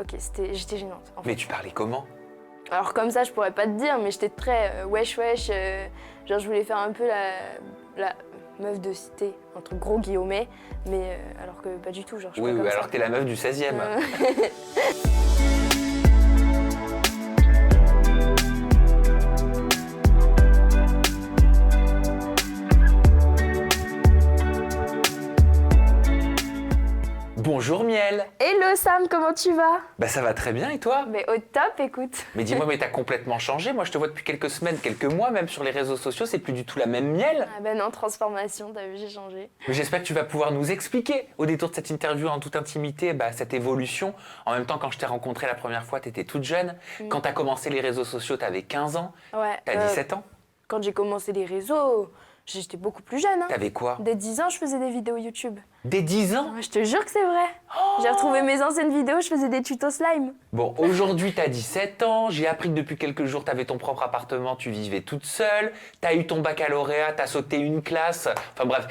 Ok, j'étais gênante. En fait. Mais tu parlais comment? Alors comme ça, je pourrais pas te dire, mais j'étais très wesh wesh. Genre je voulais faire un peu la meuf de cité, entre gros guillemets, mais alors que pas du tout. Genre, je suis Oui, pas comme alors ça. que t'es la meuf du 16e. Bonjour Miel. Hello Sam, comment tu vas? Bah ça va très bien et toi? Mais au top, écoute. Mais dis-moi, mais t'as complètement changé. Moi je te vois depuis quelques semaines, quelques mois même sur les réseaux sociaux, c'est plus du tout la même Miel. Ah ben non, transformation, t'as vu, j'ai changé. Mais j'espère que tu vas pouvoir nous expliquer au détour de cette interview en toute intimité cette évolution. En même temps, quand je t'ai rencontré la première fois, t'étais toute jeune. Quand t'as commencé les réseaux sociaux, t'avais 15 ans. Ouais. T'as 17 ans. Quand j'ai commencé les réseaux, j'étais beaucoup plus jeune. Hein. T'avais quoi? Dès 10 ans, je faisais des vidéos YouTube. Dès 10 ans? Ouais, je te jure que c'est vrai. J'ai retrouvé mes anciennes vidéos, je faisais des tutos slime. Bon, aujourd'hui, t'as 17 ans. J'ai appris que depuis quelques jours, t'avais ton propre appartement, tu vivais toute seule. T'as eu ton baccalauréat, t'as sauté une classe. Enfin bref,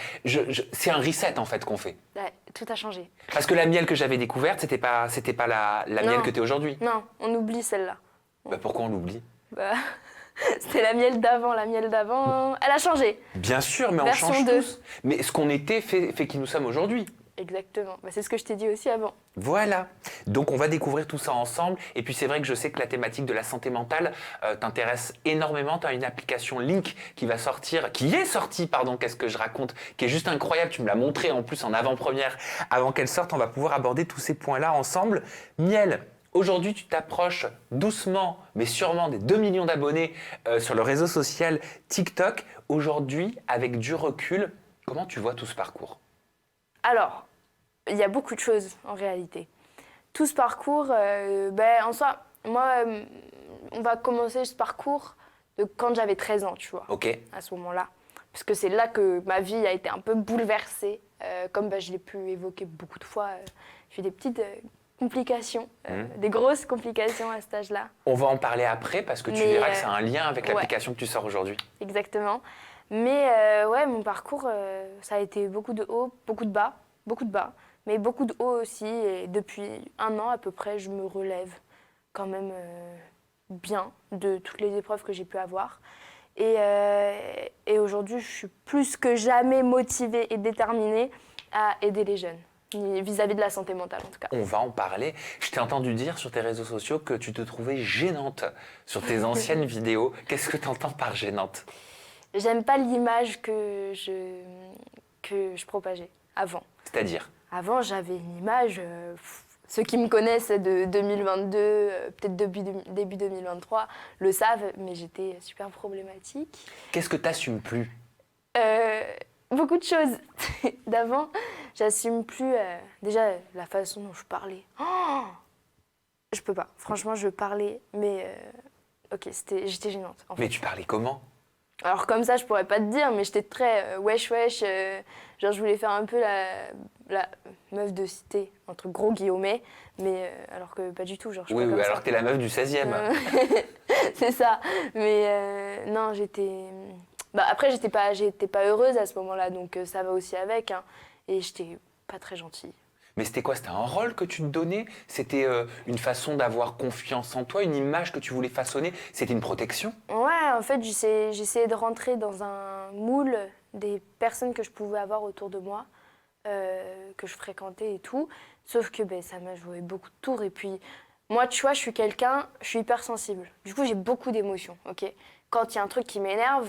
c'est un reset en fait qu'on fait. Ouais, tout a changé. Parce que la Miel que j'avais découverte, c'était pas la Miel que t'es aujourd'hui. Non, on oublie celle-là. Bah pourquoi on l'oublie? Bah, c'était la Miel d'avant. La Miel d'avant, elle a changé. Bien sûr, mais Version on change 2. tous. Mais ce qu'on était fait qui nous sommes aujourd'hui. Exactement. Bah, c'est ce que je t'ai dit aussi avant. Voilà. Donc on va découvrir tout ça ensemble. Et puis c'est vrai que je sais que la thématique de la santé mentale t'intéresse énormément. Tu as une application Link qui est sortie, qu'est-ce que je raconte, qui est juste incroyable. Tu me l'as montré en plus en avant-première. Avant qu'elle sorte, on va pouvoir aborder tous ces points-là ensemble. Miel, aujourd'hui tu t'approches doucement, mais sûrement des 2 millions d'abonnés sur le réseau social TikTok. Aujourd'hui, avec du recul, comment tu vois tout ce parcours ? Alors, il y a beaucoup de choses en réalité. Tout ce parcours, en soi, moi, on va commencer ce parcours de quand j'avais 13 ans, tu vois. Ok. À ce moment-là. Parce que c'est là que ma vie a été un peu bouleversée. Comme je l'ai pu évoquer beaucoup de fois, j'ai eu des petites complications, des grosses complications à cet âge-là. On va en parler après parce que tu verras que c'est un lien avec l'application que tu sors aujourd'hui. Exactement. Mais mon parcours, ça a été beaucoup de hauts, beaucoup de bas, mais beaucoup de hauts aussi. Et depuis 1 an à peu près, je me relève quand même bien de toutes les épreuves que j'ai pu avoir. Et aujourd'hui, je suis plus que jamais motivée et déterminée à aider les jeunes, vis-à-vis de la santé mentale en tout cas. On va en parler. Je t'ai entendu dire sur tes réseaux sociaux que tu te trouvais gênante sur tes anciennes vidéos. Qu'est-ce que tu entends par gênante ? J'aime pas l'image que je propageais avant. C'est-à-dire ? Avant, j'avais une image, ceux qui me connaissent de 2022, peut-être début 2023, le savent, mais j'étais super problématique. Qu'est-ce que t'assumes plus ? Beaucoup de choses. D'avant, j'assume plus déjà la façon dont je parlais. Je peux pas. Franchement, je parlais, mais j'étais gênante. En fait. Mais tu parlais comment ? Alors comme ça, je pourrais pas te dire, mais j'étais très wesh wesh. Genre je voulais faire un peu la meuf de cité, entre gros guillemets, mais alors que pas du tout. Genre, je suis pas comme alors ça. que t'es la meuf du 16e. C'est ça. Mais non, j'étais... après, j'étais pas heureuse à ce moment-là, donc ça va aussi avec. Hein, et j'étais pas très gentille. Mais c'était quoi ? C'était un rôle que tu te donnais ? C'était une façon d'avoir confiance en toi, une image que tu voulais façonner ? C'était une protection ? Ouais, en fait, j'essayais de rentrer dans un moule des personnes que je pouvais avoir autour de moi, que je fréquentais et tout. Sauf que ça m'a joué beaucoup de tours. Et puis, moi, tu vois, je suis hypersensible. Du coup, j'ai beaucoup d'émotions, ok ? Quand il y a un truc qui m'énerve,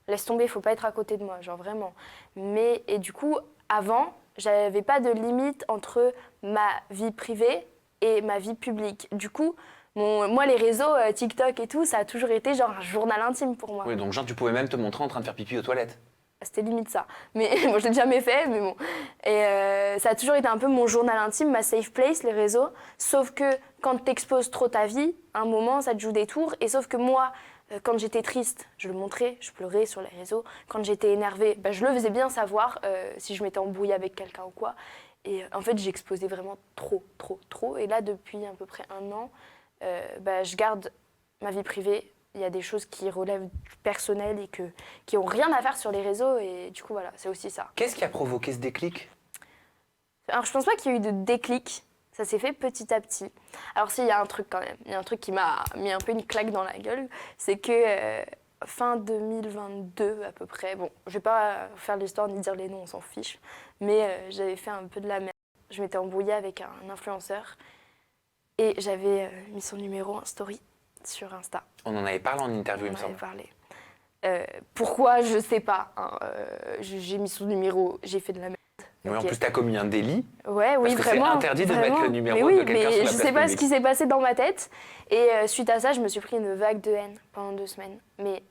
laisse tomber, faut pas être à côté de moi, genre vraiment. Et du coup, avant... j'avais pas de limite entre ma vie privée et ma vie publique. Du coup, moi, les réseaux, TikTok et tout, ça a toujours été genre un journal intime pour moi. Oui, donc genre tu pouvais même te montrer en train de faire pipi aux toilettes. C'était limite ça. Mais bon, je l'ai jamais fait, mais bon. Et ça a toujours été un peu mon journal intime, ma safe place, les réseaux. Sauf que quand t'exposes trop ta vie, à un moment, ça te joue des tours. Et sauf que moi... quand j'étais triste, je le montrais, je pleurais sur les réseaux. Quand j'étais énervée, je le faisais bien savoir si je m'étais embrouillée avec quelqu'un ou quoi. Et en fait, j'exposais vraiment trop. Et là, depuis à peu près 1 an, je garde ma vie privée. Il y a des choses qui relèvent du personnel et qui n'ont rien à faire sur les réseaux. Et du coup, voilà, c'est aussi ça. Qu'est-ce qui a provoqué ce déclic ? Alors, je pense pas qu'il y a eu de déclic. Ça s'est fait petit à petit. Alors s'il y a un truc quand même, il y a un truc qui m'a mis un peu une claque dans la gueule, c'est que fin 2022 à peu près, bon, je vais pas faire l'histoire ni dire les noms, on s'en fiche, mais j'avais fait un peu de la merde. Je m'étais embrouillée avec un influenceur et j'avais mis son numéro en story sur Insta. On en avait parlé en interview, il me On en avait semble. parlé. Pourquoi, je sais pas. Hein, j'ai mis son numéro, j'ai fait de la merde. Oui, en Ok. plus, tu as commis un délit. Ouais, oui, Parce que vraiment. c'est interdit de vraiment. mettre le numéro mais oui, de quelqu'un mais sur la je place sais pas ce publique. qui s'est passé dans ma tête. Et suite à ça, je me suis pris une vague de haine pendant 2 semaines. Mais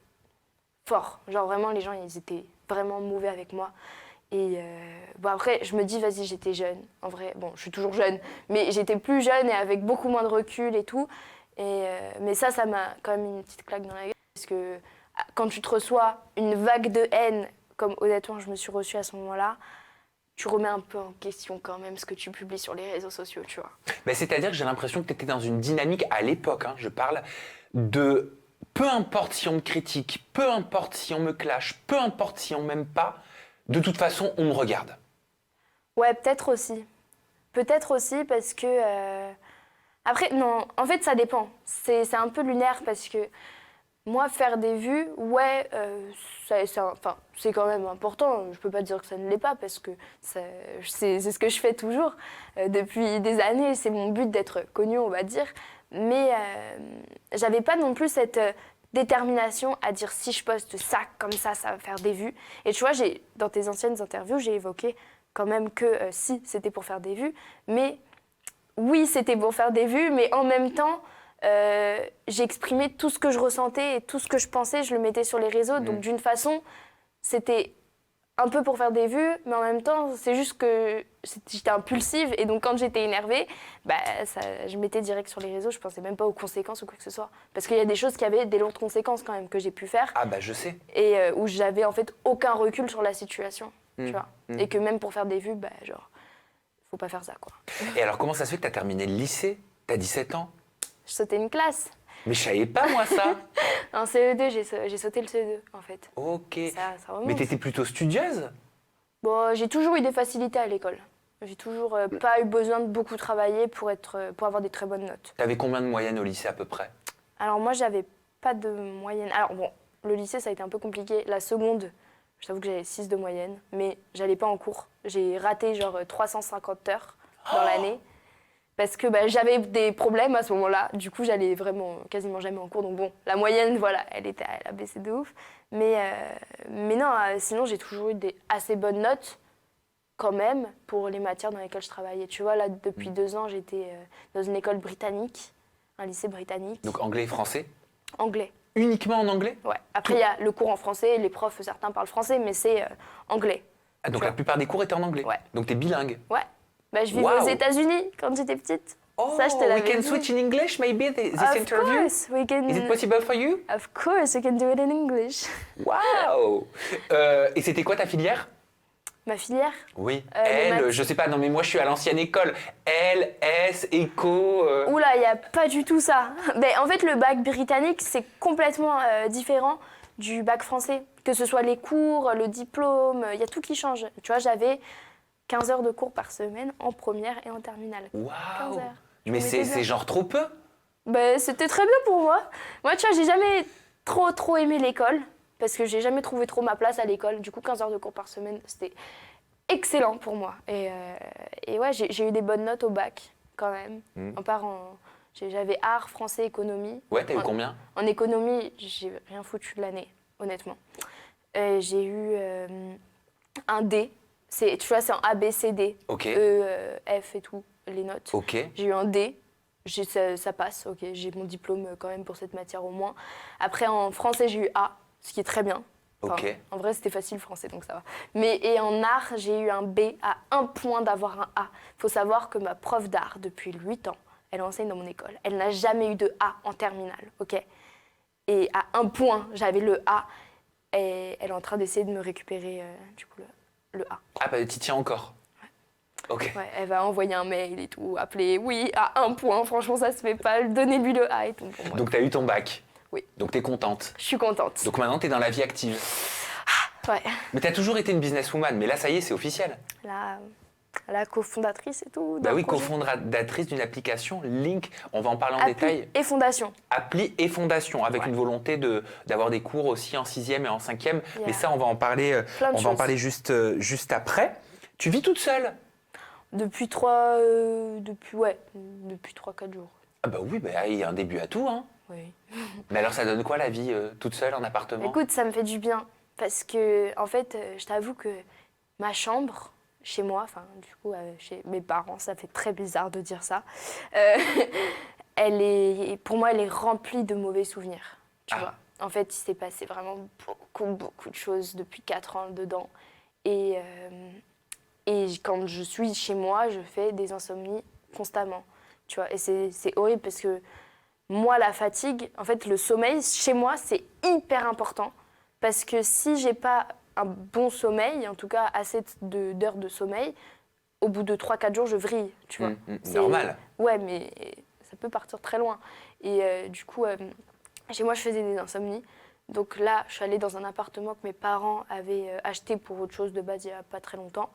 fort. Genre vraiment, les gens, ils étaient vraiment mauvais avec moi. Et bon, après, je me dis, vas-y, j'étais jeune. En vrai, bon, je suis toujours jeune. Mais j'étais plus jeune et avec beaucoup moins de recul et tout. Mais ça m'a quand même mis une petite claque dans la gueule. Parce que quand tu te reçois une vague de haine, comme honnêtement, je me suis reçue à ce moment-là, tu remets un peu en question quand même ce que tu publies sur les réseaux sociaux, tu vois. Ben, c'est-à-dire que j'ai l'impression que tu étais dans une dynamique à l'époque, hein, je parle, de peu importe si on me critique, peu importe si on me clash, peu importe si on m'aime pas, de toute façon, on me regarde. Ouais, peut-être aussi. Peut-être aussi parce que... Après, non, en fait, ça dépend. C'est un peu lunaire parce que moi, faire des vues, ouais, enfin, c'est quand même important. Je peux pas dire que ça ne l'est pas parce que c'est ce que je fais toujours depuis des années. C'est mon but d'être connue, on va dire. Mais j'avais pas non plus cette détermination à dire si je poste ça comme ça va faire des vues. Et tu vois, dans tes anciennes interviews, j'ai évoqué quand même que si, c'était pour faire des vues. Mais oui, c'était pour faire des vues, mais en même temps... j'ai exprimé tout ce que je ressentais et tout ce que je pensais, je le mettais sur les réseaux. Donc d'une façon, c'était un peu pour faire des vues, mais en même temps, c'est juste que j'étais impulsive. Et donc quand j'étais énervée, je mettais direct sur les réseaux. Je pensais même pas aux conséquences ou quoi que ce soit. Parce qu'il y a des choses qui avaient des lourdes conséquences quand même que j'ai pu faire. Ah bah je sais. Et où j'avais en fait aucun recul sur la situation. Tu vois. Et que même pour faire des vues, faut pas faire ça, quoi. Et alors comment ça se fait que tu as terminé le lycée? T'as 17 ans? Je sautais une classe. Mais je savais pas moi ça. En CE2, j'ai sauté le CE2 en fait. Ok. Ça remonte. Mais t'étais plutôt studieuse? Bon, j'ai toujours eu des facilités à l'école. J'ai toujours pas eu besoin de beaucoup travailler pour avoir des très bonnes notes. T'avais combien de moyenne au lycée à peu près? Alors moi, j'avais pas de moyenne. Alors bon, le lycée, ça a été un peu compliqué. La seconde, je t'avoue que j'avais 6 de moyenne, mais j'allais pas en cours. J'ai raté genre 350 heures dans l'année. Parce que j'avais des problèmes à ce moment-là. Du coup, j'allais vraiment quasiment jamais en cours. Donc bon, la moyenne, voilà, elle a baissé de ouf. Mais non, sinon, j'ai toujours eu des assez bonnes notes quand même pour les matières dans lesquelles je travaillais. Tu vois, là, depuis 2 ans, j'étais dans une école britannique, un lycée britannique. Donc anglais et français? Anglais. Uniquement en anglais? Ouais. Après, il y a le cours en français. Les profs, certains parlent français, mais c'est anglais. Ah, donc Tu la vois. plupart des cours étaient en anglais? Ouais. Donc t'es bilingue? Ouais. Je vivais Wow. aux États-Unis quand j'étais petite. Oh, Ça, je te we l'avais can dit. switch in English maybe this Of interview? course, we can. Is it possible for you? Of course, we can do it in English. Wow. Et c'était quoi ta filière? Ma filière? Oui. les L, maths. je sais pas, non mais moi je suis à l'ancienne école. L, S, éco. Oula, il n'y a pas du tout ça. En fait, le bac britannique, c'est complètement différent du bac français. Que ce soit les cours, le diplôme, il y a tout qui change. Tu vois, j'avais 15 heures de cours par semaine en première et en terminale. 15 Waouh. heures. Mais Je m'étais c'est bien. genre trop peu. C'était très bien pour moi. Moi, tu vois, j'ai jamais trop aimé l'école parce que j'ai jamais trouvé trop ma place à l'école. Du coup, 15 heures de cours par semaine, c'était excellent pour moi. Et ouais, j'ai eu des bonnes notes au bac quand même. J'avais art, français, économie. Ouais, t'as eu combien? En économie, j'ai rien foutu de l'année, honnêtement. J'ai eu un D. Tu vois, c'est en A, B, C, D. Ok. E, F et tout, les notes. Ok. J'ai eu un D. Ça passe, ok. J'ai mon diplôme quand même pour cette matière au moins. Après, en français, j'ai eu A, ce qui est très bien. Enfin, Ok. En vrai, c'était facile le français, donc ça va. Et en art, j'ai eu un B à 1 point d'avoir un A. Il faut savoir que ma prof d'art, depuis 8 ans, elle enseigne dans mon école. Elle n'a jamais eu de A en terminale, ok. Et à 1 point, j'avais le A. Et elle est en train d'essayer de me récupérer, du coup, le A. Ah bah t'y tiens encore. Ok. Ouais, elle va envoyer un mail et tout, appeler, oui, à 1 point, franchement, ça se fait pas, donnez-lui le A et tout. Bon, ouais. Donc t'as eu ton bac. Oui. Donc t'es contente. Je suis contente. Donc maintenant t'es dans la vie active. Ouais. Mais t'as toujours été une businesswoman, mais là ça y est, c'est officiel. Là, la cofondatrice et tout. Bah d'un oui, projet. cofondatrice d'une application Link. On va en parler en Appli détail. et fondation. Appli et fondation, avec Ouais. une volonté d'avoir des cours aussi en 6e et en 5e. Il y a Mais ça, on va en parler, plein de on va en choses. parler juste après. Tu vis toute seule? Depuis 3-4 jours. Ah bah oui, bah, il y a un début à tout. Hein. Oui. Mais alors, ça donne quoi la vie toute seule en appartement? Écoute, ça me fait du bien parce que, en fait, je t'avoue que ma chambre, chez moi, enfin, du coup, chez mes parents, ça fait très bizarre de dire ça, euh, pour moi, elle est remplie de mauvais souvenirs, tu Ah. vois. En fait, il s'est passé vraiment beaucoup de choses depuis 4 ans dedans. Et quand je suis chez moi, je fais des insomnies constamment, tu vois. Et c'est horrible parce que moi, la fatigue, en fait, le sommeil, chez moi, c'est hyper important. Parce que si j'ai pas un bon sommeil, en tout cas assez d'heures de sommeil, au bout de 3-4 jours, je vrille, tu vois. C'est Normal. Ouais, mais ça peut partir très loin. Et du coup, chez moi, je faisais des insomnies. Donc là, je suis allée dans un appartement que mes parents avaient acheté pour autre chose de base il n'y a pas très longtemps.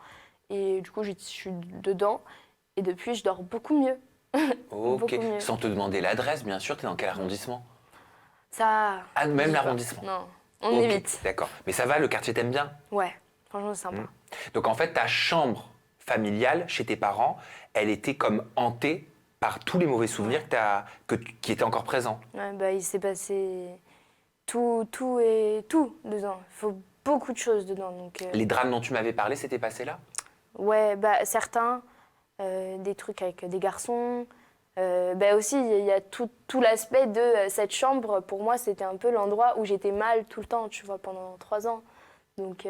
Et du coup, je suis dedans. Et depuis, je dors beaucoup mieux. Ok. Beaucoup mieux. Sans te demander l'adresse, bien sûr, tu es dans quel arrondissement? Ça. Ah, je même dis pas. l'arrondissement. Non, on Ok, évite. D'accord. Mais ça va, le quartier t'aime bien? Ouais, franchement, c'est sympa. Donc en fait, ta chambre familiale chez tes parents, elle était comme hantée par tous les mauvais souvenirs qui étaient encore présents. Ouais, bah, il s'est passé tout dedans. Il faut beaucoup de choses dedans. Donc, Les drames dont tu m'avais parlé, c'était passé là? ouais, bah, certains, des trucs avec des garçons. Bah aussi, il y a tout l'aspect de cette chambre. Pour moi, c'était un peu l'endroit où j'étais mal tout le temps, tu vois, pendant 3 ans. Donc,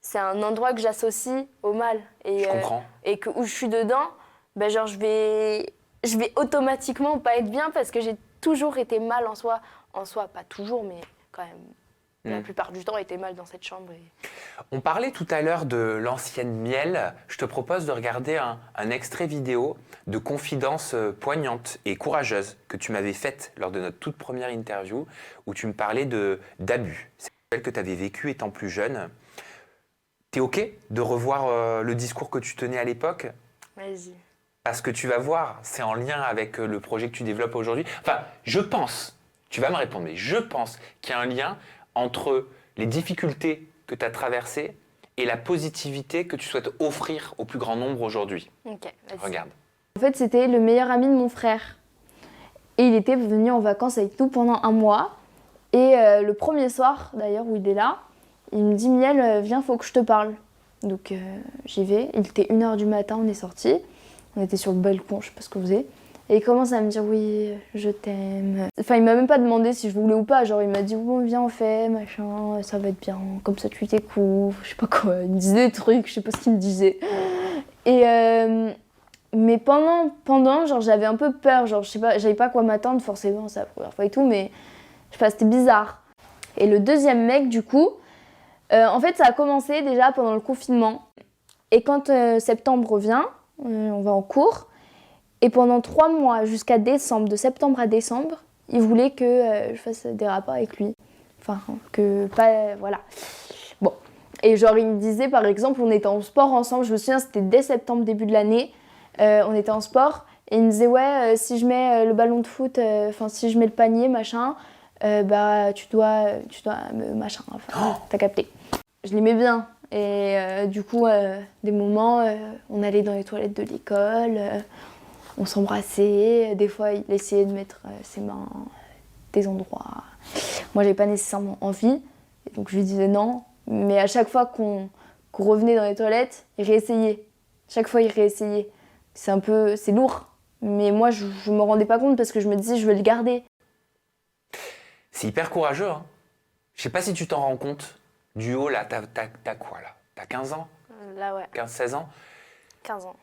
c'est un endroit que j'associe au mal. Et, Je comprends. Et où je suis dedans, bah, genre, je vais automatiquement pas être bien parce que j'ai toujours été mal en soi. En soi, pas toujours, mais quand même, la plupart du temps, été mal dans cette chambre. On parlait tout à l'heure de l'ancienne Miel. Je te propose de regarder un extrait vidéo de confidences poignantes et courageuses que tu m'avais faites lors de notre toute première interview où tu me parlais d'abus. C'est celle que tu avais vécu étant plus jeune. T'es OK de revoir le discours que tu tenais à l'époque? Vas-y. Parce que tu vas voir, c'est en lien avec le projet que tu développes aujourd'hui. Enfin, je pense, tu vas me répondre, mais je pense qu'il y a un lien entre les difficultés que tu as traversées et la positivité que tu souhaites offrir au plus grand nombre aujourd'hui. Ok, vas-y. Regarde. En fait, c'était le meilleur ami de mon frère. Et il était venu en vacances avec nous pendant un mois. Et le premier soir, d'ailleurs, où il est là, il me dit « Miel, viens, faut que je te parle ». Donc j'y vais. Il était 1h du matin, on est sortis. On était sur le balcon, je sais pas ce qu'on faisait. Et il commence à me dire « Oui, je t'aime ». Enfin, il m'a même pas demandé si je voulais ou pas. Genre, il m'a dit « Bon, viens, on fait, machin, ça va être bien. Comme ça, tu découvres. » Je sais pas quoi. Il me disait des trucs, je sais pas ce qu'il me disait. Et... mais pendant, genre, j'avais un peu peur, genre, je sais pas, j'avais pas quoi m'attendre, forcément, c'est la première fois et tout, mais je sais pas, c'était bizarre. Et le deuxième mec, du coup, en fait, ça a commencé déjà pendant le confinement. Et quand septembre revient, on va en cours, et pendant 3 mois, jusqu'à décembre, de septembre à décembre, il voulait que je fasse des rapports avec lui. Enfin, que pas, voilà. Bon. Et genre, il me disait, par exemple, on était en sport ensemble, je me souviens, c'était dès septembre, début de l'année, on était en sport et il me disait ouais si je mets le ballon de foot, enfin si je mets le panier machin, bah tu dois me machin, enfin t'as capté. Je l'aimais bien et du coup des moments on allait dans les toilettes de l'école, on s'embrassait, des fois il essayait de mettre ses mains à des endroits. Moi j'avais pas nécessairement envie et donc je lui disais non, mais à chaque fois qu'on revenait dans les toilettes, il réessayait. Chaque fois il réessayait. C'est lourd, mais moi je me rendais pas compte parce que je me disais je vais le garder. C'est hyper courageux, hein. Je sais pas si tu t'en rends compte. Du haut, là, t'as quoi, là? T'as 15 ans? Là, ouais, 15-16 ans? 15 ans.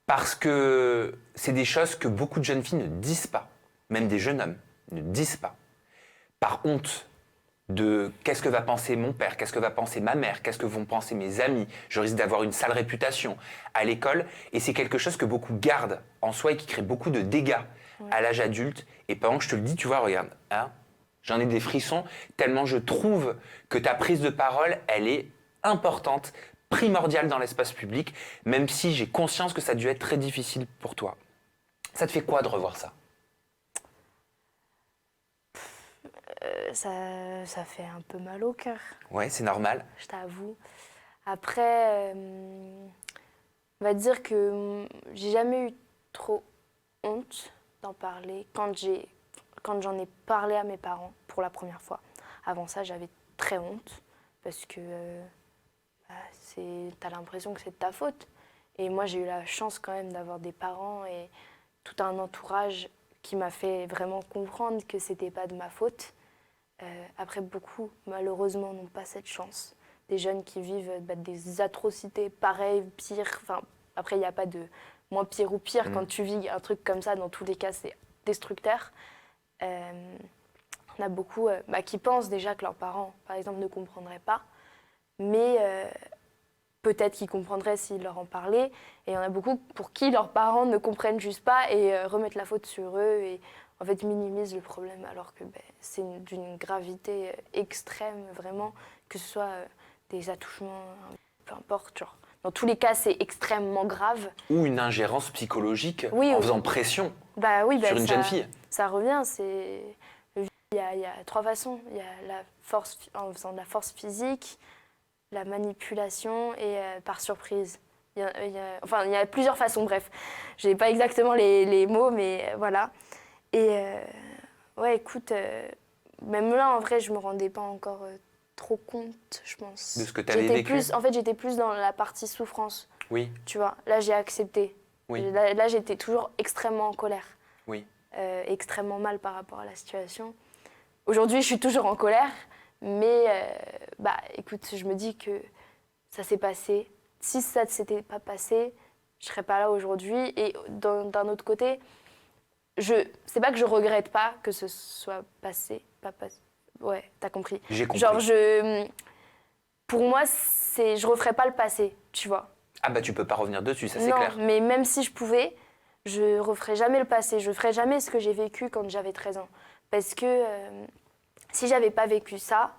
Parce que c'est des choses que beaucoup de jeunes filles ne disent pas, même des jeunes hommes ne disent pas. Par honte de qu'est-ce que va penser mon père, qu'est-ce que va penser ma mère, qu'est-ce que vont penser mes amis, je risque d'avoir une sale réputation à l'école, et c'est quelque chose que beaucoup gardent en soi et qui crée beaucoup de dégâts à l'âge adulte. Et pendant que je te le dis, tu vois, regarde, hein, j'en ai des frissons, tellement je trouve que ta prise de parole, elle est importante primordial dans l'espace public, même si j'ai conscience que ça a dû être très difficile pour toi. Ça te fait quoi de revoir ça? Ça fait un peu mal au cœur, Ouais, c'est normal. je t'avoue. Après, on va dire que j'ai jamais eu trop honte d'en parler quand j'en ai parlé à mes parents pour la première fois. Avant ça, j'avais très honte parce que t'as l'impression que c'est de ta faute. Et moi, j'ai eu la chance quand même d'avoir des parents et tout un entourage qui m'a fait vraiment comprendre que c'était pas de ma faute. Après, beaucoup, malheureusement, n'ont pas cette chance. Des jeunes qui vivent des atrocités pareilles, pires. Enfin, après, il n'y a pas de moins pire ou pire. Quand tu vis un truc comme ça, dans tous les cas, c'est destructeur. On a beaucoup qui pensent déjà que leurs parents, par exemple, ne comprendraient pas. Mais peut-être qu'ils comprendraient s'ils leur en parlaient. Et il y en a beaucoup pour qui leurs parents ne comprennent juste pas et remettent la faute sur eux et en fait minimisent le problème alors que c'est d'une gravité extrême vraiment, que ce soit des attouchements, peu importe. Genre. Dans tous les cas, c'est extrêmement grave. Ou une ingérence psychologique Oui, en oui. faisant pression Oui, sur une jeune fille. Ça revient, il y a trois façons. Il y a la force, en faisant de la force physique, la manipulation et par surprise. Il y a plusieurs façons, bref. Je n'ai pas exactement les mots, mais voilà. Et ouais, écoute, même là, en vrai, je ne me rendais pas encore trop compte, je pense. De ce que tu avais vécu. En fait, j'étais plus dans la partie souffrance. Oui. Tu vois, là, j'ai accepté. Oui. Là, j'étais toujours extrêmement en colère. Oui. Extrêmement mal par rapport à la situation. Aujourd'hui, je suis toujours en colère. Mais écoute, je me dis que ça s'est passé. Si ça ne s'était pas passé, je ne serais pas là aujourd'hui. Et d'un autre côté, c'est pas que je regrette pas que ce soit passé. Ouais, t'as compris. J'ai compris. Genre, pour moi, je referais pas le passé, tu vois. Ah tu peux pas revenir dessus, ça c'est non, clair. mais même si je pouvais, je referais jamais le passé. Je ferais jamais ce que j'ai vécu quand j'avais 13 ans. Parce que si j'avais pas vécu ça,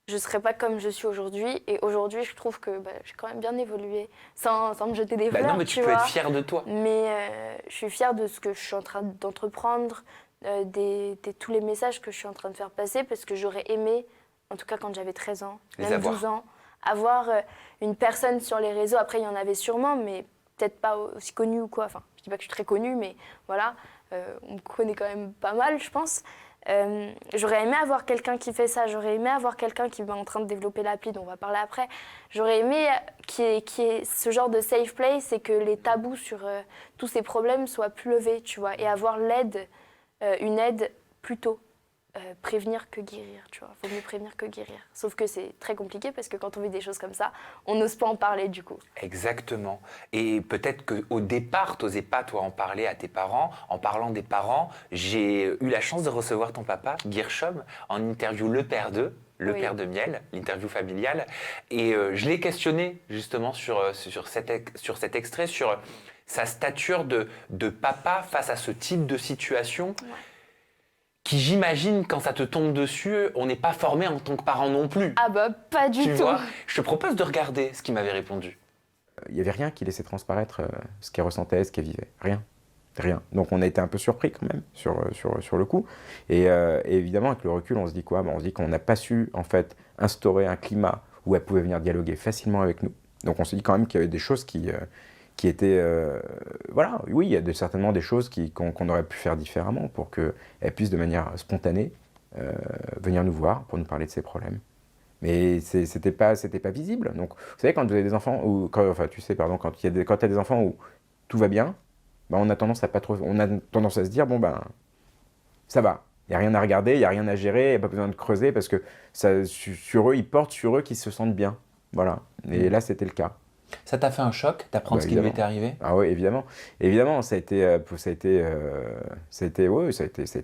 je serais pas comme je suis aujourd'hui. Et aujourd'hui, je trouve que j'ai quand même bien évolué, sans me jeter des fleurs. Non, mais tu peux être fière de toi. Mais je suis fière de ce que je suis en train d'entreprendre, tous les messages que je suis en train de faire passer, parce que j'aurais aimé, en tout cas quand j'avais 13 ans, même 12 ans, avoir une personne sur les réseaux. Après, il y en avait sûrement, mais peut-être pas aussi connue ou quoi. Enfin, je dis pas que je suis très connue, mais voilà, on me connaît quand même pas mal, je pense. J'aurais aimé avoir quelqu'un qui fait ça, j'aurais aimé avoir quelqu'un qui est en train de développer l'appli dont on va parler après. J'aurais aimé qu'il y ait ce genre de safe place et que les tabous sur tous ces problèmes soient plus levés, tu vois, et avoir une aide plus tôt. Prévenir que guérir, tu vois. Faut mieux prévenir que guérir. Sauf que c'est très compliqué parce que quand on vit des choses comme ça, on n'ose pas en parler du coup. Exactement. Et peut-être qu'au départ, tu n'osais pas, toi, en parler à tes parents. En parlant des parents, j'ai eu la chance de recevoir ton papa, Guirchom, en interview Le Père d'eux, Le Père de Miel, l'interview familiale. Et je l'ai questionné justement sur cet extrait, sur sa stature de papa face à ce type de situation. Ouais. Qui, j'imagine, quand ça te tombe dessus, on n'est pas formé en tant que parent non plus. Ah pas du tout. Tu vois, je te propose de regarder ce qu'il m'avait répondu. Il n'y avait rien qui laissait transparaître ce qu'elle ressentait, ce qu'elle vivait. Rien. Donc on a été un peu surpris quand même sur le coup. Et évidemment, avec le recul, on se dit quoi ? On se dit qu'on n'a pas su en fait instaurer un climat où elle pouvait venir dialoguer facilement avec nous. Donc on se dit quand même qu'il y avait des choses qui étaient... oui, il y a certainement des choses qu'on aurait pu faire différemment pour qu'elle puisse de manière spontanée venir nous voir pour nous parler de ses problèmes. Mais c'était pas visible. Donc, vous savez, quand vous avez des enfants, quand il y a des enfants où tout va bien, on a tendance à se dire, ça va, il n'y a rien à regarder, il n'y a rien à gérer, il n'y a pas besoin de creuser parce que ils portent sur eux qu'ils se sentent bien. Voilà. Et là, c'était le cas. Ça t'a fait un choc d'apprendre ce qui lui était arrivé ? Ah oui, évidemment. Évidemment, ça a été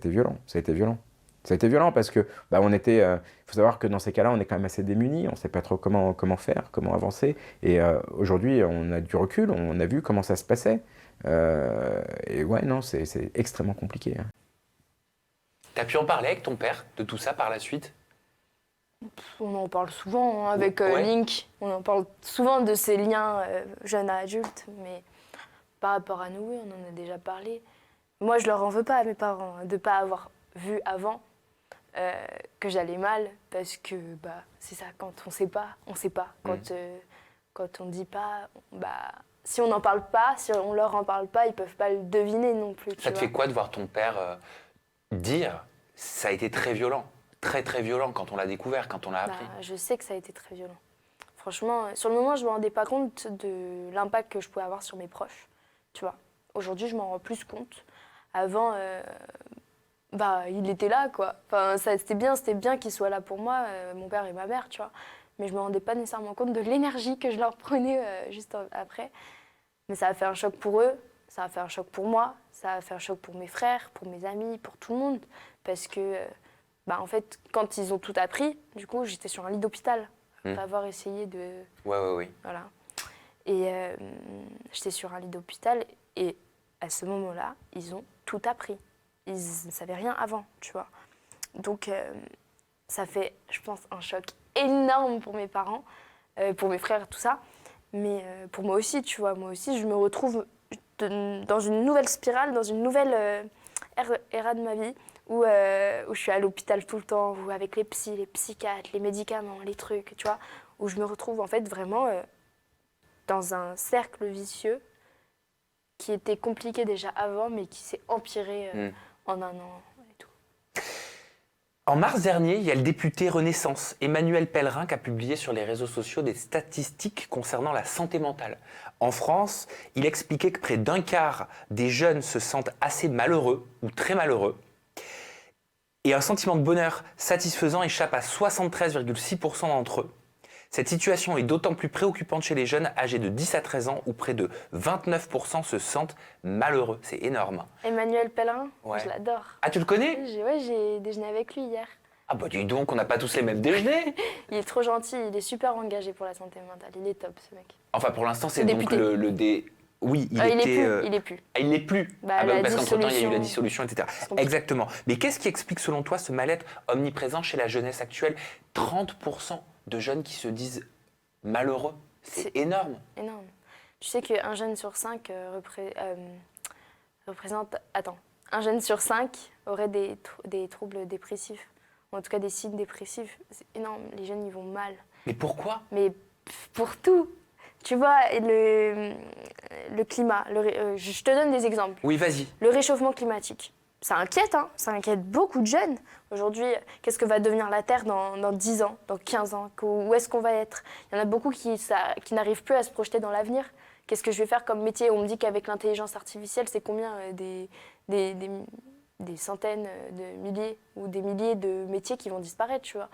violent. Ça a été violent parce que faut savoir que dans ces cas-là, on est quand même assez démunis. On ne sait pas trop comment faire, comment avancer. Et aujourd'hui, on a du recul, on a vu comment ça se passait. Et ouais, non, c'est extrêmement compliqué. T'as pu en parler avec ton père de tout ça par la suite ? On en parle souvent hein, avec Ouais. Link. On en parle souvent de ces liens jeunes à adultes. Mais par rapport à nous, oui, on en a déjà parlé. Moi, je leur en veux pas à mes parents hein, de ne pas avoir vu avant que j'allais mal. Parce que bah, c'est ça, quand on sait pas, on sait pas. Quand on dit pas, bah, si on n'en parle pas, si on leur en parle pas, ils peuvent pas le deviner non plus. Ça te fait quoi de voir ton père dire ça a été très violent, très très violent quand on l'a découvert, quand on l'a appris. Je sais que ça a été très violent. Franchement, sur le moment, je ne me rendais pas compte de l'impact que je pouvais avoir sur mes proches. Tu vois, aujourd'hui, je m'en rends plus compte. Avant, il était là, quoi. Enfin, c'était bien qu'il soit là pour moi, mon père et ma mère, tu vois. Mais je ne me rendais pas nécessairement compte de l'énergie que je leur prenais juste après. Mais ça a fait un choc pour eux, ça a fait un choc pour moi, ça a fait un choc pour mes frères, pour mes amis, pour tout le monde. Parce que, en fait, quand ils ont tout appris, du coup, j'étais sur un lit d'hôpital. Après avoir essayé de... Ouais. Voilà. Et j'étais sur un lit d'hôpital et à ce moment-là, ils ont tout appris. Ils ne savaient rien avant, tu vois. Donc, ça fait, je pense, un choc énorme pour mes parents, pour mes frères, tout ça. Mais pour moi aussi, tu vois, moi aussi, je me retrouve dans une nouvelle spirale, dans une nouvelle ère de ma vie où je suis à l'hôpital tout le temps, où avec les psys, les psychiatres, les médicaments, les trucs, tu vois, où je me retrouve en fait vraiment dans un cercle vicieux qui était compliqué déjà avant, mais qui s'est empiré en un an et tout. En mars dernier, il y a le député Renaissance, Emmanuel Pellerin, qui a publié sur les réseaux sociaux des statistiques concernant la santé mentale. En France, il expliquait que près d'un quart des jeunes se sentent assez malheureux ou très malheureux. Et un sentiment de bonheur satisfaisant échappe à 73,6% d'entre eux. Cette situation est d'autant plus préoccupante chez les jeunes âgés de 10 à 13 ans où près de 29% se sentent malheureux. C'est énorme. Emmanuel Pellerin, Ouais. je l'adore. Ah, tu le connais ? J'ai déjeuné avec lui hier. Ah bah dis donc, on n'a pas tous les mêmes déjeuners. Il est trop gentil, il est super engagé pour la santé mentale. Il est top, ce mec. Enfin, pour l'instant, c'est Le donc député. Oui, il Il est était... plus, il est plus. Ah, il n'est plus. La Parce qu'entre-temps, il y a eu la dissolution. dissolution, etc. compliqué. Exactement. Mais qu'est-ce qui explique, selon toi, ce mal-être omniprésent chez la jeunesse actuelle ? 30% de jeunes qui se disent malheureux. C'est énorme. Énorme. Tu sais qu'un jeune sur 5 représente... Attends. Un jeune sur 5 aurait des troubles dépressifs. Ou en tout cas des signes dépressifs. C'est énorme. Les jeunes, ils vont mal. Mais pourquoi ? Mais pour tout. Tu vois, le climat. Je te donne des exemples. Oui, vas-y. Le réchauffement climatique. Ça inquiète, hein. Ça inquiète beaucoup de jeunes. Aujourd'hui, qu'est-ce que va devenir la Terre dans 10 ans, dans 15 ans? Où est-ce qu'on va être? Il y en a beaucoup qui n'arrivent plus à se projeter dans l'avenir. Qu'est-ce que je vais faire comme métier? On me dit qu'avec l'intelligence artificielle, c'est combien des centaines de milliers ou des milliers de métiers qui vont disparaître, tu vois.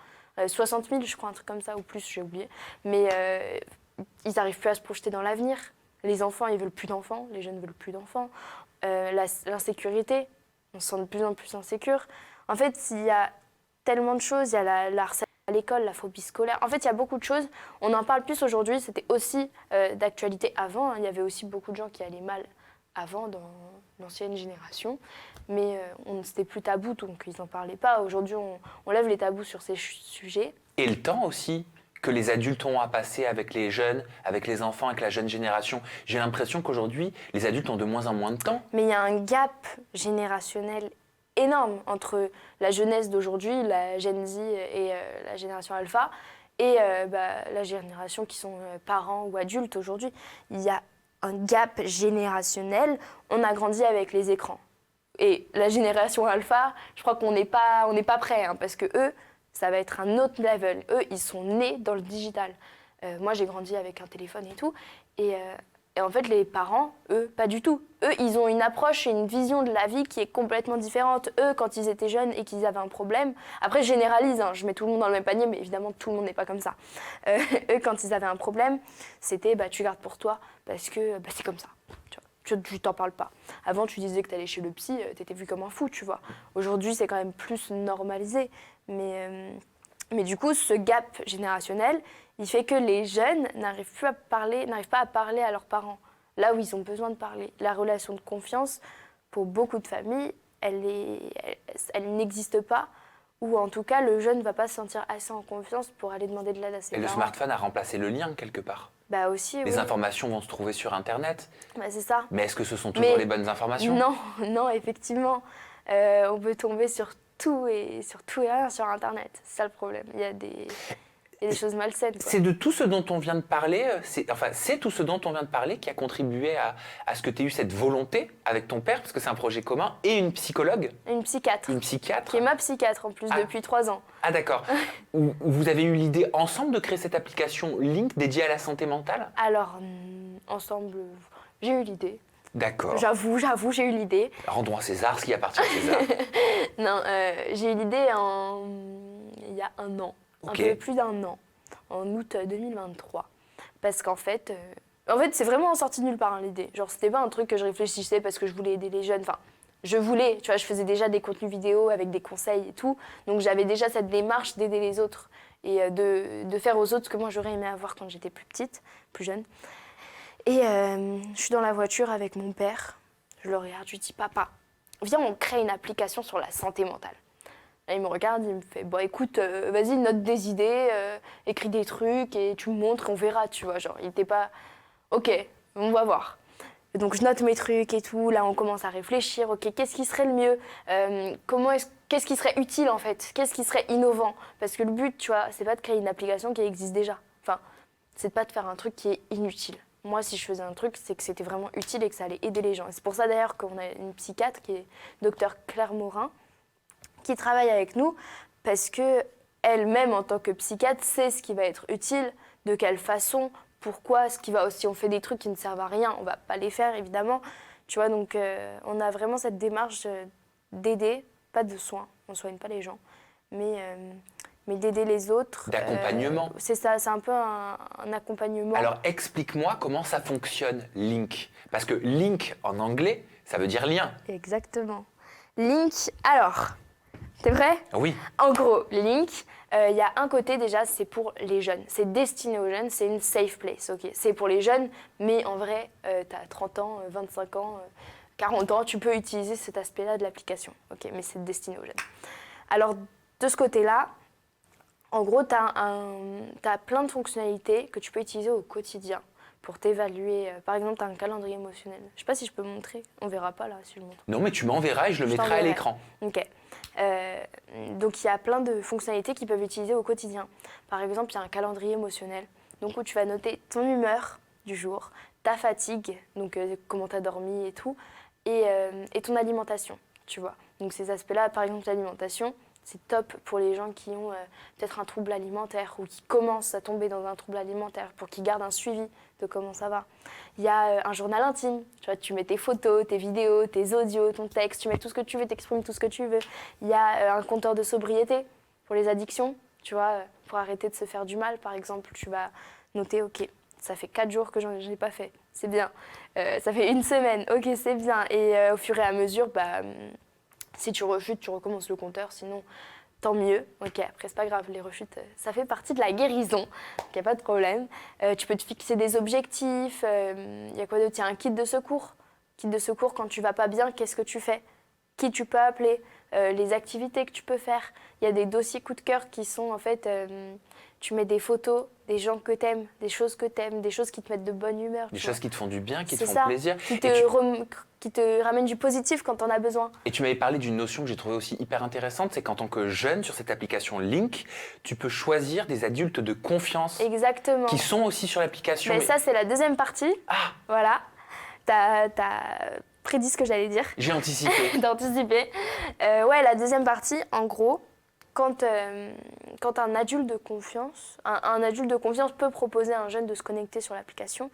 60 000, je crois, un truc comme ça, ou plus, j'ai oublié. Mais ils n'arrivent plus à se projeter dans l'avenir. Les enfants, ils veulent plus d'enfants. Les jeunes veulent plus d'enfants. L'insécurité, on se sent de plus en plus insécure. En fait, il y a tellement de choses. Il y a la harcèlement à l'école, la phobie scolaire. En fait, il y a beaucoup de choses. On en parle plus aujourd'hui. C'était aussi d'actualité avant. Hein. Il y avait aussi beaucoup de gens qui allaient mal avant, dans l'ancienne génération. Mais c'était plus tabou, donc ils n'en parlaient pas. Aujourd'hui, on lève les tabous sur ces sujets. Et le temps aussi que les adultes ont à passer avec les jeunes, avec les enfants, avec la jeune génération. J'ai l'impression qu'aujourd'hui, les adultes ont de moins en moins de temps. Mais il y a un gap générationnel énorme entre la jeunesse d'aujourd'hui, la Gen Z et la génération Alpha, et la génération qui sont parents ou adultes aujourd'hui. Il y a un gap générationnel. On a grandi avec les écrans. Et la génération Alpha, je crois qu'on n'est pas prêts, hein, parce que eux, ça va être un autre level. Eux, ils sont nés dans le digital. Moi, j'ai grandi avec un téléphone et tout. Et en fait, les parents, eux, pas du tout. Eux, ils ont une approche et une vision de la vie qui est complètement différente. Eux, quand ils étaient jeunes et qu'ils avaient un problème... Après, je généralise, hein, je mets tout le monde dans le même panier, mais évidemment, tout le monde n'est pas comme ça. Eux, quand ils avaient un problème, c'était tu gardes pour toi, parce que c'est comme ça. Tu t'en parles pas. Avant, tu disais que tu allais chez le psy, tu étais vu comme un fou, tu vois. Aujourd'hui, c'est quand même plus normalisé. Mais du coup, ce gap générationnel, il fait que les jeunes n'arrivent pas à parler à leurs parents, là où ils ont besoin de parler. La relation de confiance, pour beaucoup de familles, elle n'existe pas, ou en tout cas, le jeune ne va pas se sentir assez en confiance pour aller demander de l'aide à ses Et le parents. smartphone a remplacé le lien quelque part. Bah aussi, Les oui. informations vont se trouver sur Internet, Bah, c'est ça. mais est-ce que ce sont toujours Mais les bonnes informations? Non, non, effectivement. On peut tomber sur tout et rien sur Internet. C'est ça le problème. Il y a des choses malsaines, quoi. C'est de tout ce dont on vient de parler, c'est tout ce dont on vient de parler qui a contribué à ce que tu aies eu cette volonté avec ton père, parce que c'est un projet commun, et une psychologue, Une psychiatre, une psychiatre. qui est ma psychiatre en plus Ah. depuis 3 ans. Ah d'accord. Vous avez eu l'idée ensemble de créer cette application Link dédiée à la santé mentale? Alors, ensemble, j'ai eu l'idée. D'accord. J'avoue, j'ai eu l'idée. Rendons à César ce qui appartient à César. Non, j'ai eu l'idée il y a un an, Ok. un peu plus d'un an, en août 2023. Parce qu'en fait, c'est vraiment sorti de nulle part, hein, l'idée. Genre, c'était pas un truc que je réfléchissais parce que je voulais aider les jeunes. Enfin, je voulais, tu vois, je faisais déjà des contenus vidéo avec des conseils et tout. Donc, j'avais déjà cette démarche d'aider les autres et de faire aux autres ce que moi, j'aurais aimé avoir quand j'étais plus petite, plus jeune. Et je suis dans la voiture avec mon père. Je le regarde, je lui dis, papa, viens, on crée une application sur la santé mentale. Là, il me regarde, il me fait, bon, écoute, vas-y, note des idées, écris des trucs et tu me montres, on verra, tu vois. Genre, il était pas, ok, on va voir. Et donc, je note mes trucs et tout. Là, on commence à réfléchir, ok, qu'est-ce qui serait le mieux? Qu'est-ce qui serait utile, en fait? Qu'est-ce qui serait innovant? Parce que le but, tu vois, c'est pas de créer une application qui existe déjà. Enfin, c'est de pas de faire un truc qui est inutile. Moi, si je faisais un truc, c'est que c'était vraiment utile et que ça allait aider les gens. Et c'est pour ça, d'ailleurs, qu'on a une psychiatre qui est Dr Claire Morin, qui travaille avec nous, parce que elle-même, en tant que psychiatre, sait ce qui va être utile, de quelle façon, pourquoi, si on fait des trucs qui ne servent à rien, on va pas les faire, évidemment. Tu vois, donc on a vraiment cette démarche d'aider, pas de soins, on soigne pas les gens, mais d'aider les autres. D'accompagnement. C'est ça, c'est un peu un accompagnement. Alors explique-moi comment ça fonctionne, Link. Parce que Link en anglais, ça veut dire lien. Exactement. Link, alors, c'est vrai? Oui. En gros, Link, il y a un côté déjà, c'est pour les jeunes. C'est destiné aux jeunes, c'est une safe place. Ok, c'est pour les jeunes, mais en vrai, tu as 30 ans, 25 ans, 40 ans, tu peux utiliser cet aspect-là de l'application. Ok, mais c'est destiné aux jeunes. Alors, de ce côté-là, en gros, tu as plein de fonctionnalités que tu peux utiliser au quotidien pour t'évaluer. Par exemple, tu as un calendrier émotionnel. Je ne sais pas si je peux montrer. On ne verra pas là si je montre. Non, mais tu m'enverras et je le mettrai à t'enverrai. l'écran. Ok. Donc, il y a plein de fonctionnalités qu'ils peuvent utiliser au quotidien. Par exemple, il y a un calendrier émotionnel donc, où tu vas noter ton humeur du jour, ta fatigue, donc comment tu as dormi et tout, et ton alimentation, tu vois. Donc, ces aspects-là, par exemple, l'alimentation, c'est top pour les gens qui ont peut-être un trouble alimentaire ou qui commencent à tomber dans un trouble alimentaire pour qu'ils gardent un suivi de comment ça va. Il y a un journal intime, tu vois, tu mets tes photos, tes vidéos, tes audios, ton texte, tu mets tout ce que tu veux, t'exprimes tout ce que tu veux. Il y a un compteur de sobriété pour les addictions, tu vois, pour arrêter de se faire du mal, par exemple. Tu vas noter, ok, ça fait 4 jours que je n'ai pas fait, c'est bien. Ça fait 1 semaine, ok, c'est bien. Et au fur et à mesure, si tu rechutes, tu recommences le compteur, sinon tant mieux. Ok, après c'est pas grave, les rechutes, ça fait partie de la guérison, donc il n'y a pas de problème. Tu peux te fixer des objectifs, il y a quoi d'autre? Il y a un kit de secours. Kit de secours, quand tu vas pas bien, qu'est-ce que tu fais? Qui tu peux appeler? Les activités que tu peux faire. Il y a des dossiers coup de cœur qui sont en fait, tu mets des photos, des gens que t'aimes, des choses que t'aimes, des choses qui te mettent de bonne humeur. Des tu choses vois. qui te font du bien, qui te C'est font ça, plaisir. qui Et te ramènent du positif quand t'en as besoin. tu m'avais parlé d'une notion que j'ai trouvée aussi hyper intéressante, c'est qu'en tant que jeune, sur cette application Link, tu peux choisir des adultes de confiance Exactement. qui sont aussi sur l'application. Mais ça, c'est la deuxième partie. Ah, Voilà. T'as prédit ce que j'allais dire, j'ai anticipé. d'anticiper. Ouais, la deuxième partie, en gros, quand un adulte de confiance, un adulte de confiance peut proposer à un jeune de se connecter sur l'application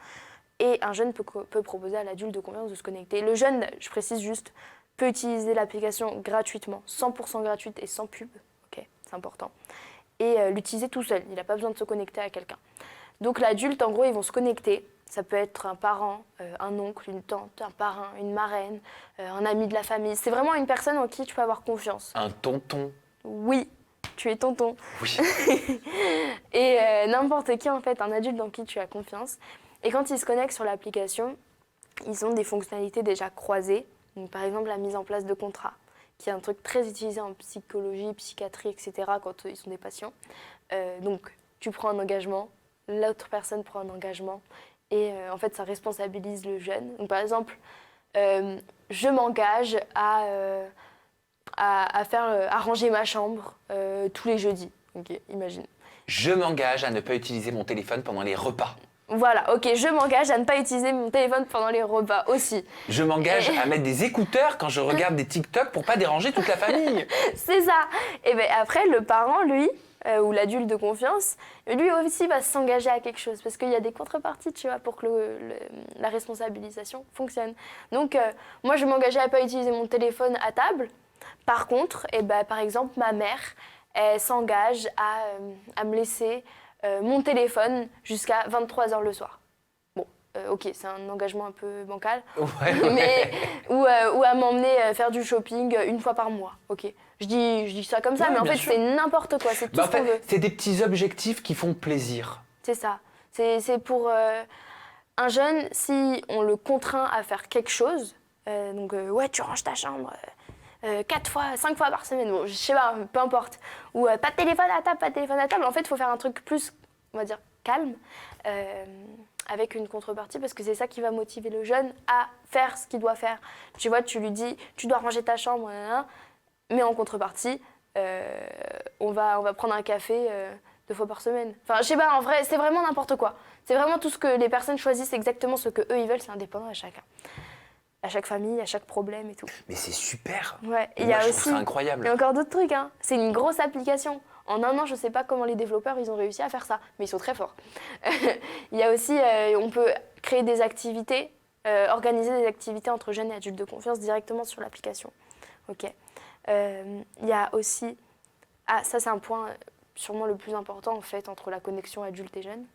et un jeune peut proposer à l'adulte de confiance de se connecter. Le jeune, je précise juste, peut utiliser l'application gratuitement, 100% gratuite et sans pub. Ok, c'est important. Et l'utiliser tout seul. Il n'a pas besoin de se connecter à quelqu'un. Donc l'adulte, en gros, ils vont se connecter. Ça peut être un parent, un oncle, une tante, un parrain, une marraine, un ami de la famille. C'est vraiment une personne en qui tu peux avoir confiance. Un tonton. Oui, tu es tonton. Oui. Et n'importe qui, en fait, un adulte dans qui tu as confiance. Et quand ils se connectent sur l'application, ils ont des fonctionnalités déjà croisées. Donc, par exemple, la mise en place de contrats qui est un truc très utilisé en psychologie, psychiatrie, etc., quand ils sont des patients. Donc, tu prends un engagement, l'autre personne prend un engagement, et en fait, ça responsabilise le jeune. Donc, par exemple, je m'engage à ranger ma chambre tous les jeudis. Ok, imagine. Je m'engage à ne pas utiliser mon téléphone pendant les repas. Voilà, ok, je m'engage à ne pas utiliser mon téléphone pendant les repas aussi. Je m'engage à mettre des écouteurs quand je regarde des TikTok pour pas déranger toute la famille. C'est ça. Et bien après, le parent, lui, ou l'adulte de confiance, lui aussi va s'engager à quelque chose parce qu'il y a des contreparties, tu vois, pour que la responsabilisation fonctionne. Donc, moi, je m'engageais à ne pas utiliser mon téléphone à table. Par contre, par exemple, ma mère, elle s'engage à me laisser mon téléphone jusqu'à 23h le soir. Bon, ok, c'est un engagement un peu bancal, Ouais. ou à m'emmener faire du shopping une fois par mois. Ok, je dis ça comme ça, Ouais, mais en bien fait, sûr. c'est n'importe quoi, c'est tout Bah, en ce qu'on veut. fait, c'est des petits objectifs qui font plaisir. C'est ça. C'est pour un jeune, si on le contraint à faire quelque chose, donc ouais, tu ranges ta chambre 5 fois par semaine, bon, je sais pas, peu importe. Ou pas de téléphone à table, pas de téléphone à table. En fait, il faut faire un truc plus, on va dire, calme, avec une contrepartie, parce que c'est ça qui va motiver le jeune à faire ce qu'il doit faire. Tu vois, tu lui dis, tu dois ranger ta chambre, mais en contrepartie, on va prendre un café 2 fois par semaine. Enfin, je sais pas, en vrai, c'est vraiment n'importe quoi. C'est vraiment tout ce que les personnes choisissent, exactement ce que eux ils veulent, c'est indépendant à chacun. À chaque famille, à chaque problème et tout. Mais c'est super. Ouais, et il y Moi, a je aussi trouve ça incroyable. il y a encore d'autres trucs, hein. C'est une grosse application. En un an, je sais pas comment les développeurs ils ont réussi à faire ça, mais ils sont très forts. Il y a aussi, on peut créer des activités, organiser des activités entre jeunes et adultes de confiance directement sur l'application. Ok. Il y a aussi, ça c'est un point sûrement le plus important en fait entre la connexion adulte et jeune.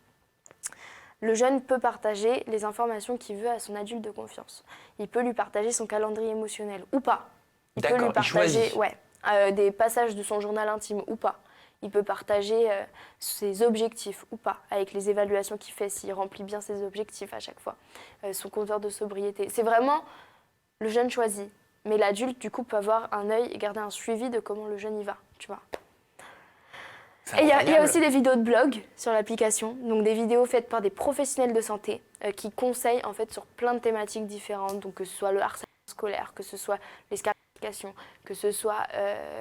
Le jeune peut partager les informations qu'il veut à son adulte de confiance. Il peut lui partager son calendrier émotionnel ou pas. Il peut lui D'accord, il partager choisit. des passages de son journal intime ou pas. Il peut partager ses objectifs ou pas, avec les évaluations qu'il fait, s'il remplit bien ses objectifs à chaque fois. Son compteur de sobriété. C'est vraiment le jeune choisit. Mais l'adulte, du coup, peut avoir un œil et garder un suivi de comment le jeune y va, tu vois. C'est Et il y a incroyable. aussi des vidéos de blog sur l'application, donc des vidéos faites par des professionnels de santé qui conseillent en fait sur plein de thématiques différentes, donc que ce soit le harcèlement scolaire, que ce soit les scarifications, que ce soit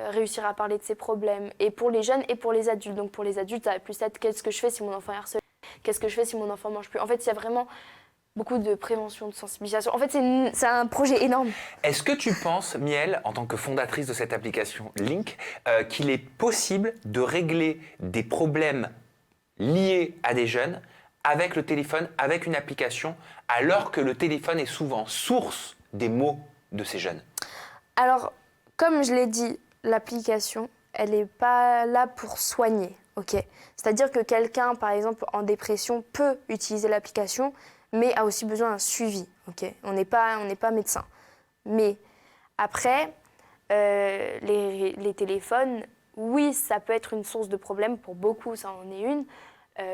réussir à parler de ses problèmes, et pour les jeunes et pour les adultes. Donc pour les adultes, ça va plus être qu'est-ce que je fais si mon enfant est harcelé, qu'est-ce que je fais si mon enfant mange plus. En fait, il y a vraiment beaucoup de prévention, de sensibilisation. En fait, c'est un projet énorme. Est-ce que tu penses, Miel, en tant que fondatrice de cette application Link, qu'il est possible de régler des problèmes liés à des jeunes avec le téléphone, avec une application, alors que le téléphone est souvent source des maux de ces jeunes? Alors, comme je l'ai dit, l'application, elle n'est pas là pour soigner, ok? C'est-à-dire que quelqu'un, par exemple, en dépression, peut utiliser l'application, mais a aussi besoin d'un suivi, ok? On n'est pas médecin. Mais après, les téléphones, oui, ça peut être une source de problème. Pour beaucoup, ça en est une,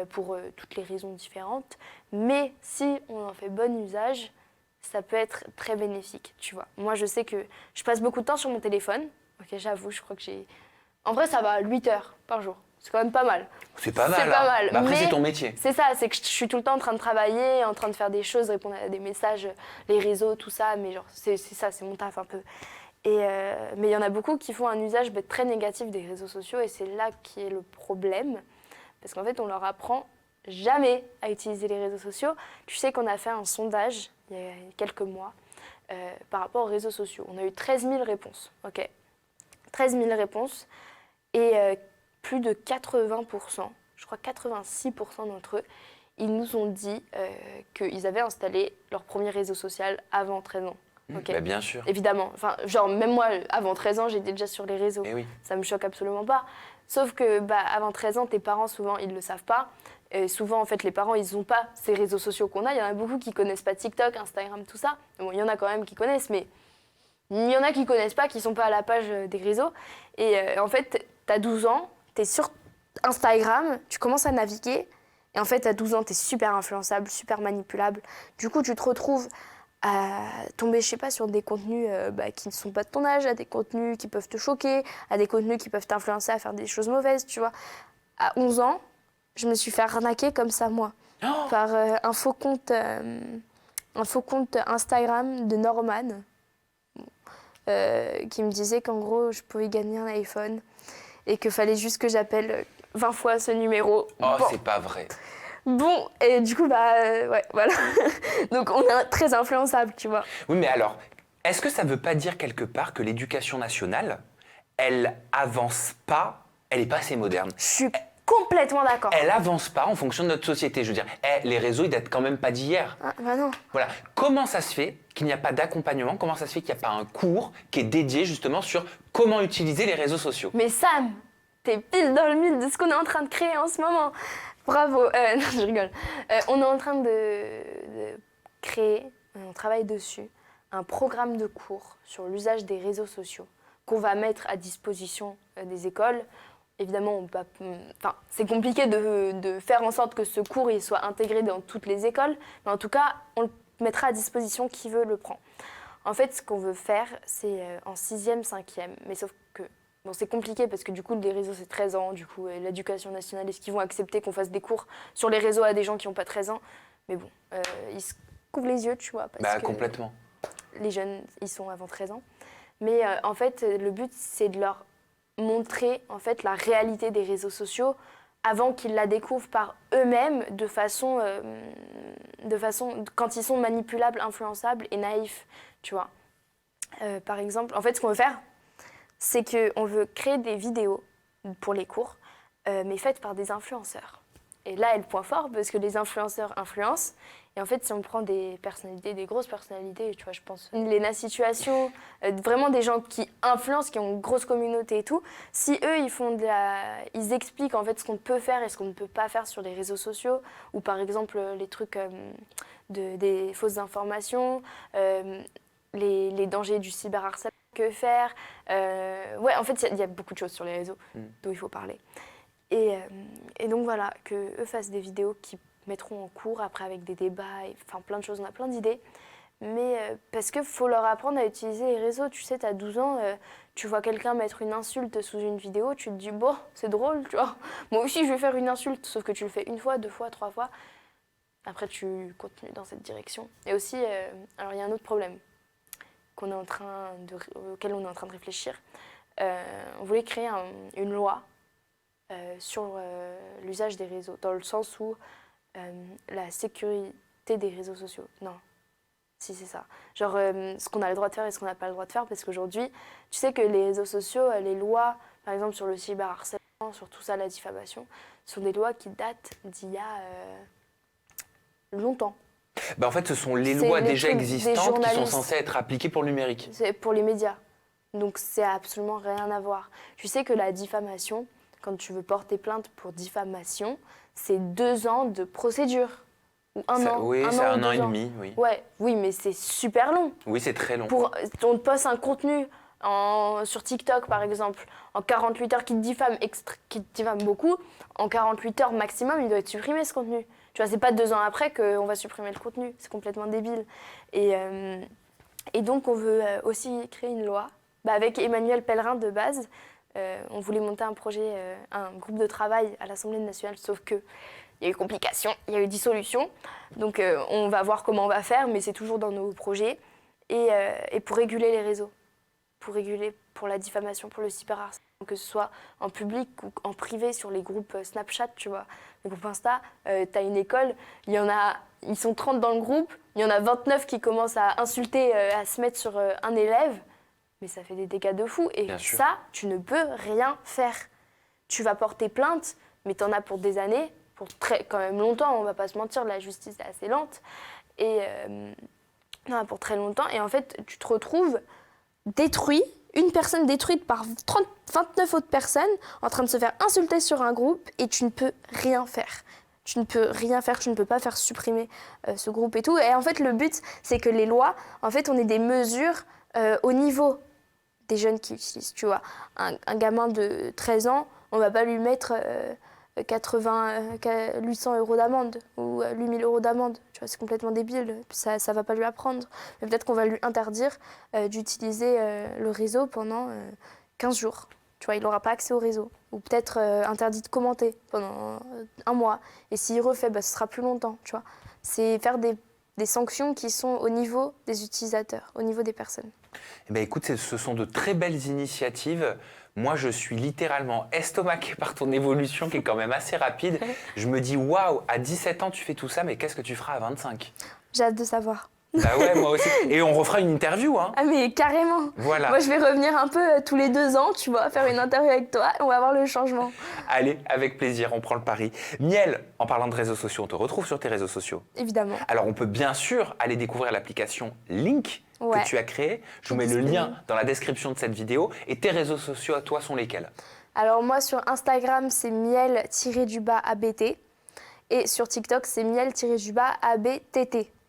pour toutes les raisons différentes. Mais si on en fait bon usage, ça peut être très bénéfique, tu vois. Moi, je sais que je passe beaucoup de temps sur mon téléphone. Ok, j'avoue, je crois que j'ai... En vrai, ça va 8 heures par jour. C'est quand même pas mal. C'est pas mal. C'est pas mal. Bah après, Mais c'est ton métier. c'est ça, c'est que je suis tout le temps en train de travailler, en train de faire des choses, répondre à des messages, les réseaux, tout ça. Mais genre, c'est ça, c'est mon taf un peu. Mais il y en a beaucoup qui font un usage très négatif des réseaux sociaux, et c'est là qui est le problème. Parce qu'en fait, on leur apprend jamais à utiliser les réseaux sociaux. Tu sais qu'on a fait un sondage il y a quelques mois par rapport aux réseaux sociaux. On a eu 13 000 réponses, ok ? 13 000 réponses, et plus de 80%, je crois 86% d'entre eux, ils nous ont dit qu'ils avaient installé leur premier réseau social avant 13 ans. Okay. Bah bien sûr. Évidemment. Enfin, genre, même moi, avant 13 ans, j'étais déjà sur les réseaux. Eh oui. Ça me choque absolument pas. Sauf que, avant 13 ans, tes parents, souvent, ils le savent pas. Et souvent, en fait, les parents, ils n'ont pas ces réseaux sociaux qu'on a. Il y en a beaucoup qui connaissent pas TikTok, Instagram, tout ça. Bon, il y en a quand même qui connaissent, mais il y en a qui connaissent pas, qui sont pas à la page des réseaux. Et en fait, t'as 12 ans, t'es sur Instagram, tu commences à naviguer. Et en fait, à 12 ans, t'es super influençable, super manipulable. Du coup, tu te retrouves à tomber, je sais pas, sur des contenus qui ne sont pas de ton âge, à des contenus qui peuvent te choquer, à des contenus qui peuvent t'influencer à faire des choses mauvaises, tu vois. À 11 ans, je me suis fait arnaquer comme ça, moi, par un faux compte Instagram de Norman qui me disait qu'en gros, je pouvais gagner un iPhone et qu'il fallait juste que j'appelle 20 fois ce numéro. Oh, Bon. c'est pas vrai. Bon, et du coup, ouais, voilà. Donc, on est très influençable, tu vois. Oui, mais alors, est-ce que ça veut pas dire quelque part que l'éducation nationale, elle avance pas, elle est pas assez moderne? Je suis complètement d'accord. Elle avance pas en fonction de notre société. Je veux dire, les réseaux, ils datent quand même pas d'hier. Ah, bah non. Voilà. Comment ça se fait qu'il n'y a pas d'accompagnement? Comment ça se fait qu'il n'y a pas un cours qui est dédié justement sur comment utiliser les réseaux sociaux? Mais Sam, t'es pile dans le mille de ce qu'on est en train de créer en ce moment. Bravo. Non, je rigole. On est en train de créer, on travaille dessus, un programme de cours sur l'usage des réseaux sociaux qu'on va mettre à disposition des écoles. Évidemment, c'est compliqué de faire en sorte que ce cours il soit intégré dans toutes les écoles, mais en tout cas, on le mettra à disposition qui veut le prend. En fait, ce qu'on veut faire, c'est en 6e, 5e, mais sauf que bon, c'est compliqué parce que du coup, les réseaux, c'est 13 ans, du coup, l'éducation nationale, est-ce qu'ils vont accepter qu'on fasse des cours sur les réseaux à des gens qui n'ont pas 13 ans? Mais bon, ils se couvrent les yeux, tu vois, parce que complètement. les jeunes, ils sont avant 13 ans. Mais en fait, le but, c'est de leur montrer en fait la réalité des réseaux sociaux avant qu'ils la découvrent par eux-mêmes de façon quand ils sont manipulables, influençables et naïfs, tu vois. Par exemple, en fait, ce qu'on veut faire, c'est qu'on veut créer des vidéos pour les cours, mais faites par des influenceurs. Et là est le point fort, parce que les influenceurs influencent. Et en fait, si on prend des personnalités, des grosses personnalités, tu vois, je pense, Lena Situation, vraiment des gens qui influencent, qui ont une grosse communauté et tout, si eux, ils expliquent en fait ce qu'on peut faire et ce qu'on ne peut pas faire sur les réseaux sociaux, ou par exemple les trucs des fausses informations, les dangers du cyberharcèlement, que faire. Ouais, en fait, il y a beaucoup de choses sur les réseaux dont il faut parler. Et donc voilà, qu'eux fassent des vidéos qui mettront en cours après avec des débats, enfin plein de choses, on a plein d'idées. Mais parce qu'il faut leur apprendre à utiliser les réseaux. Tu sais, t'as 12 ans, tu vois quelqu'un mettre une insulte sous une vidéo, tu te dis, bon, c'est drôle, tu vois. Moi aussi, je vais faire une insulte, sauf que tu le fais 1 fois, 2 fois, 3 fois. Après, tu continues dans cette direction. Et aussi, alors il y a un autre problème auquel on est en train de réfléchir. On voulait créer une loi sur l'usage des réseaux, dans le sens où la sécurité des réseaux sociaux. Non, si c'est ça. Genre ce qu'on a le droit de faire et ce qu'on n'a pas le droit de faire, parce qu'aujourd'hui, tu sais que les réseaux sociaux, les lois, par exemple sur le cyberharcèlement, sur tout ça, la diffamation, sont des lois qui datent d'il y a longtemps. En fait, ce sont les lois déjà existantes qui sont censées être appliquées pour le numérique. C'est pour les médias. Donc, c'est absolument rien à voir. Tu sais que la diffamation, quand tu veux porter plainte pour diffamation, c'est 2 ans de procédure. Ou 1 an. Oui, c'est 1 an et demi, oui. Ouais, oui, mais c'est super long. Oui, c'est très long. On te poste un contenu sur TikTok, par exemple, en 48 heures qui te diffame beaucoup, en 48 heures maximum, il doit être supprimé, ce contenu. Tu vois, c'est pas 2 ans après qu'on va supprimer le contenu. C'est complètement débile. Et donc, on veut aussi créer une loi. Avec Emmanuel Pellerin, de base, on voulait monter un projet, un groupe de travail à l'Assemblée nationale, sauf qu'il y a eu complications, il y a eu dissolution. Donc, on va voir comment on va faire, mais c'est toujours dans nos projets. Et pour réguler les réseaux, pour la diffamation, pour le cyberharcèlement, que ce soit en public ou en privé sur les groupes Snapchat, tu vois, les groupes Insta, t'as une école, ils sont 30 dans le groupe, il y en a 29 qui commencent à insulter, à se mettre sur un élève, mais ça fait des dégâts de fou. Et ça, tu ne peux rien faire. Tu vas porter plainte, mais t'en as pour des années, quand même longtemps, on va pas se mentir, la justice est assez lente, et pour très longtemps, et en fait, tu te retrouves détruit, une personne détruite par 29 autres personnes en train de se faire insulter sur un groupe, et tu ne peux rien faire. Tu ne peux rien faire, tu ne peux pas faire supprimer ce groupe et tout. Et en fait, le but, c'est que les lois, en fait, on ait des mesures au niveau des jeunes qui utilisent, tu vois. Un gamin de 13 ans, on va pas lui mettre 800 euros d'amende ou 8000 euros d'amende. Tu vois, c'est complètement débile, ça ne va pas lui apprendre. Mais peut-être qu'on va lui interdire d'utiliser le réseau pendant 15 jours. Tu vois, il n'aura pas accès au réseau. Ou peut-être interdit de commenter pendant un mois. Et s'il refait, ce sera plus longtemps. Tu vois. C'est faire des sanctions qui sont au niveau des utilisateurs, au niveau des personnes. Eh ben, écoute, ce sont de très belles initiatives. Moi, je suis littéralement estomaqué par ton évolution qui est quand même assez rapide. Je me dis, waouh, à 17 ans, tu fais tout ça, mais qu'est-ce que tu feras à 25 ? J'ai hâte de savoir. Bah ouais, moi aussi. Et on refera une interview, hein. Ah mais carrément. Voilà. Moi, je vais revenir un peu tous les 2 ans, tu vois, faire une interview avec toi. On va voir le changement. Allez, avec plaisir, on prend le pari. Miel, en parlant de réseaux sociaux, on te retrouve sur tes réseaux sociaux. Évidemment. Alors, on peut bien sûr aller découvrir l'application Link Ouais. que tu as créée. Je vous mets le lien dans la description de cette vidéo. Et tes réseaux sociaux à toi sont lesquels ? Alors moi, sur Instagram, c'est miel-abt. Et sur TikTok, c'est miel-abt,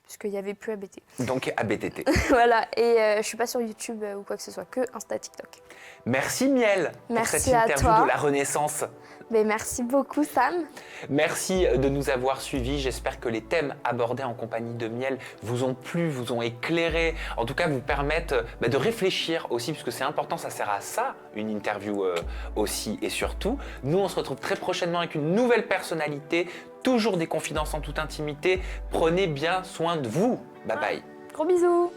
puisqu'il n'y avait plus ABT. Donc, ABTT. Voilà, et je suis pas sur YouTube ou quoi que ce soit, que Insta, TikTok. Merci Miel pour Merci cette à interview toi. de la Renaissance. Mais merci beaucoup, Sam. Merci de nous avoir suivis. J'espère que les thèmes abordés en compagnie de Miel vous ont plu, vous ont éclairé, en tout cas vous permettent de réfléchir aussi, puisque c'est important, ça sert à ça, une interview aussi. Et surtout, nous on se retrouve très prochainement avec une nouvelle personnalité, toujours des confidences en toute intimité. Prenez bien soin de vous. Bye bye. Gros bisous.